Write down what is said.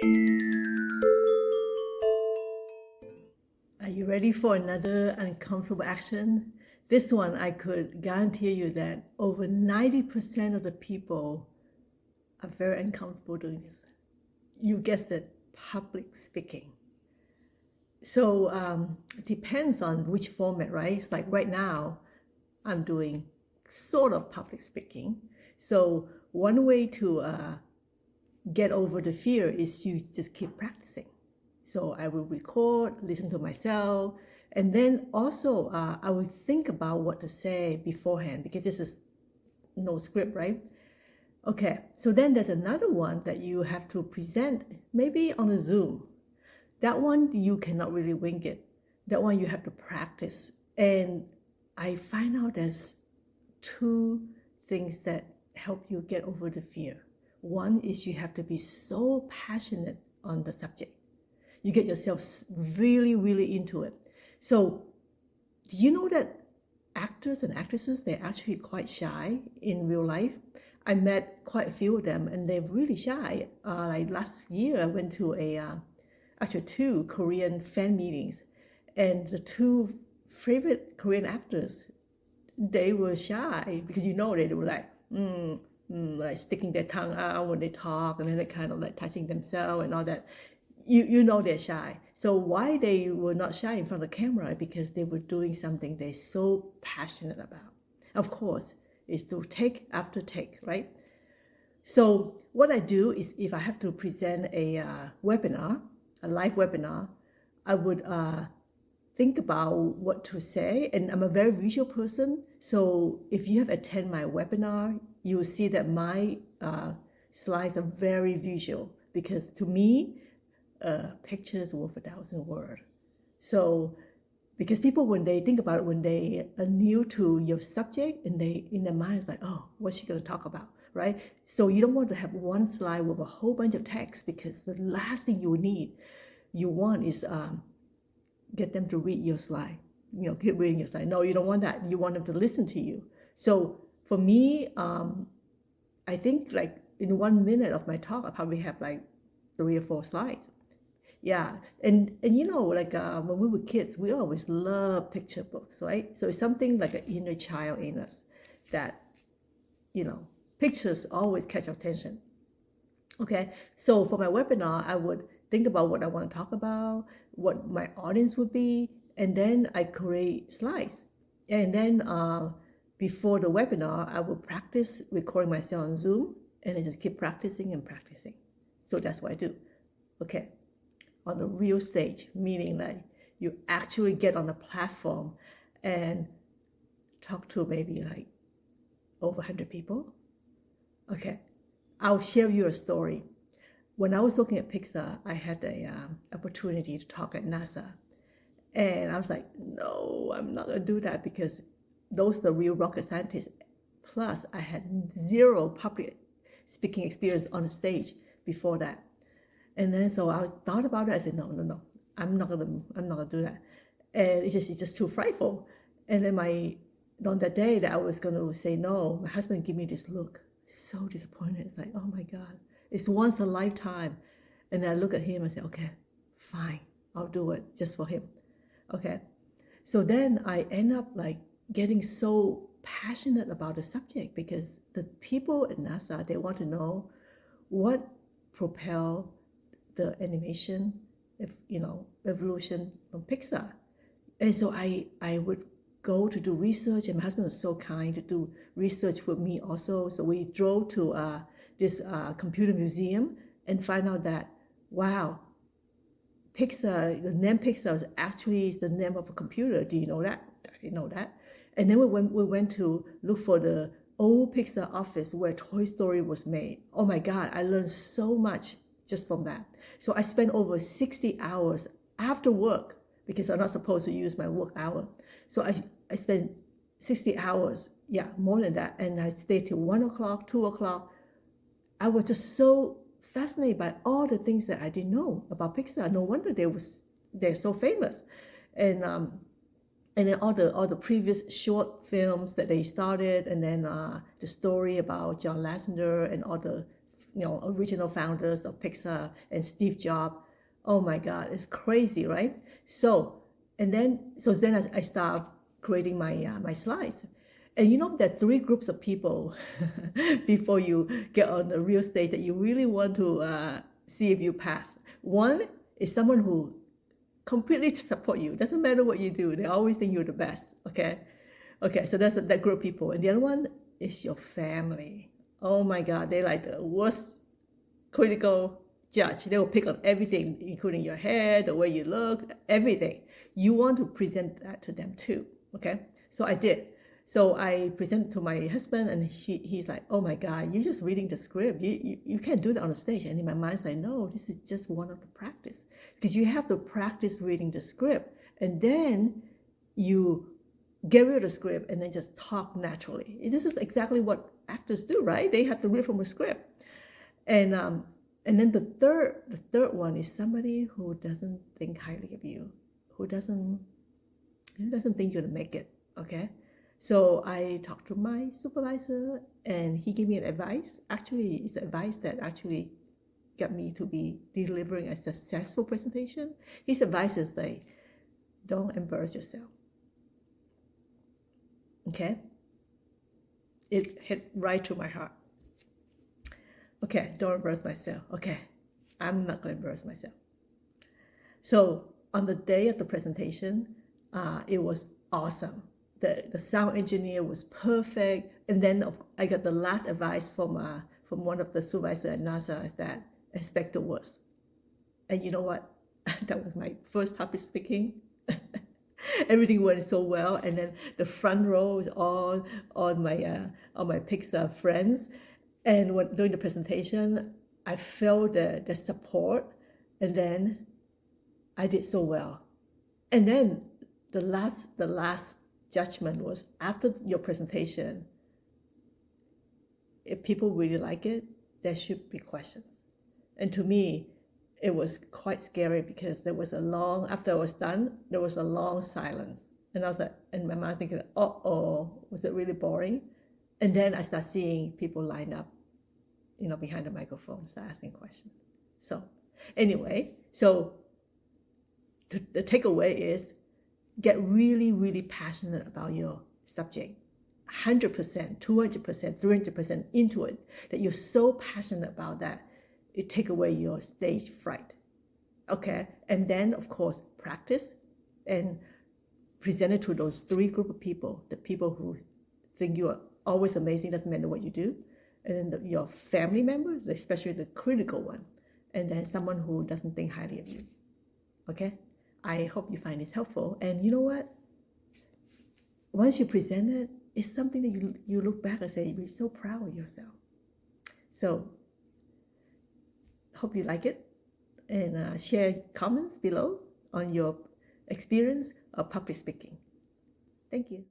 Are you ready for another uncomfortable action? This one, I could guarantee you that over 90% of the people are very uncomfortable doing this. You guessed it, public speaking. So it depends on which format, right? It's like right now, I'm doing sort of public speaking. So one way to get over the fear is you just keep practicing. So I will record, listen to myself, and then also I will think about what to say beforehand because this is no script, right? Okay, so then there's another one that you have to present, maybe on a Zoom. That one you cannot really wing it. That one you have to practice. And I find out there's two things that help you get over the fear. One is you have to be so passionate on the subject. You get yourself really, really into it. So, do you know that actors and actresses, they're actually quite shy in real life? I met quite a few of them and they're really shy. Like last year, I went to actually two Korean fan meetings, and the two favorite Korean actors, they were shy because they were like sticking their tongue out when they talk, and then they kind of like touching themselves and all that. You know they're shy. So why they were not shy in front of the camera? Because they were doing something they're so passionate about. Of course, is to take after take, right? So what I do is if I have to present a webinar, a live webinar, I would think about what to say. And I'm a very visual person. So if you have attended my webinar, you will see that my slides are very visual because to me, pictures worth 1,000 words. So because people, when they think about it, when they are new to your subject and they in their mind is like, oh, what's she going to talk about, right? So you don't want to have one slide with a whole bunch of text because the last thing you want is get them to read your slide. Keep reading your slide. No, you don't want that. You want them to listen to you. So for me, I think like in 1 minute of my talk, I probably have like 3 or 4 slides. Yeah, and like when we were kids, we always loved picture books, right? So it's something like an inner child in us that pictures always catch our attention. Okay, so for my webinar, I would think about what I want to talk about, what my audience would be, and then I create slides. And then before the webinar, I will practice recording myself on Zoom, and I just keep practicing and practicing. So that's what I do. Okay, on the real stage, meaning like you actually get on the platform and talk to maybe like over 100 people. Okay, I'll share you a story. When I was looking at Pixar, I had the opportunity to talk at NASA. And I was like, no, I'm not going to do that because those are the real rocket scientists. Plus, I had zero public speaking experience on the stage before that. And then so I thought about it. I said, no, I'm not gonna do that. And it's just too frightful. And then on that day that I was gonna say no, my husband gave me this look, so disappointed. It's like, oh my God, it's once a lifetime. And I look at him and say, okay, fine, I'll do it just for him. Okay. So then I end up like getting so passionate about the subject because the people at NASA, they want to know what propel the animation, evolution from Pixar. And so I would go to do research, and my husband was so kind to do research with me also. So we drove to this computer museum and find out that, wow, Pixar, the name Pixar is actually the name of a computer. Do you know that? I didn't know that. And then we went to look for the old Pixar office where Toy Story was made. Oh my God, I learned so much just from that. So I spent over 60 hours after work because I'm not supposed to use my work hour. So I spent 60 hours, yeah, more than that. And I stayed till 1 o'clock, 2 o'clock. I was just so fascinated by all the things that I didn't know about Pixar. No wonder they're so famous. And then all the previous short films that they started, and then the story about John Lasseter and all the original founders of Pixar and Steve Jobs. Oh my God, it's crazy, right? So then I start creating my slides. And there are three groups of people before you get on the real stage that you really want to see if you pass. One is someone who completely support you. Doesn't matter what you do. They always think you're the best. Okay. So that's that group of people. And the other one is your family. Oh my God, they're like the worst critical judge. They will pick on everything, including your hair, the way you look, everything. You want to present that to them too. Okay. So I did. So I presented to my husband, and he's like, "Oh my God, you're just reading the script. You can't do that on the stage." And in my mind, I no, this is just one of the practice, because you have to practice reading the script, and then you get rid of the script and then just talk naturally. This is exactly what actors do, right? They have to read from a script, and then the third one is somebody who doesn't think highly of you, who doesn't think you're gonna make it. Okay. So I talked to my supervisor, and he gave me an advice. Actually, it's advice that actually got me to be delivering a successful presentation. His advice is like, don't embarrass yourself. Okay? It hit right to my heart. Okay, don't embarrass myself. Okay, I'm not going to embarrass myself. So on the day of the presentation, it was awesome. The sound engineer was perfect, and then I got the last advice from one of the supervisors at NASA is that expect the worst. And you know what? That was my first public speaking. Everything went so well, and then the front row is all on my Pixar friends, and during the presentation, I felt the support, and then I did so well. And then the last judgment was, after your presentation, if people really like it, there should be questions. And to me, it was quite scary, because after I was done, there was a long silence. And I was like, in my mind thinking, was it really boring? And then I start seeing people line up, behind the microphone, start asking questions. So anyway, the takeaway is, get really, really passionate about your subject. 100%, 200%, 300% into it, that you're so passionate about that, it take away your stage fright. Okay, and then of course practice and present it to those three group of people: the people who think you are always amazing, doesn't matter what you do, and then your family members, especially the critical one, and then someone who doesn't think highly of you. Okay, I hope you find this helpful. And you know what? Once you present it, it's something that you look back and say, you're so proud of yourself. So hope you like it, and share comments below on your experience of public speaking. Thank you.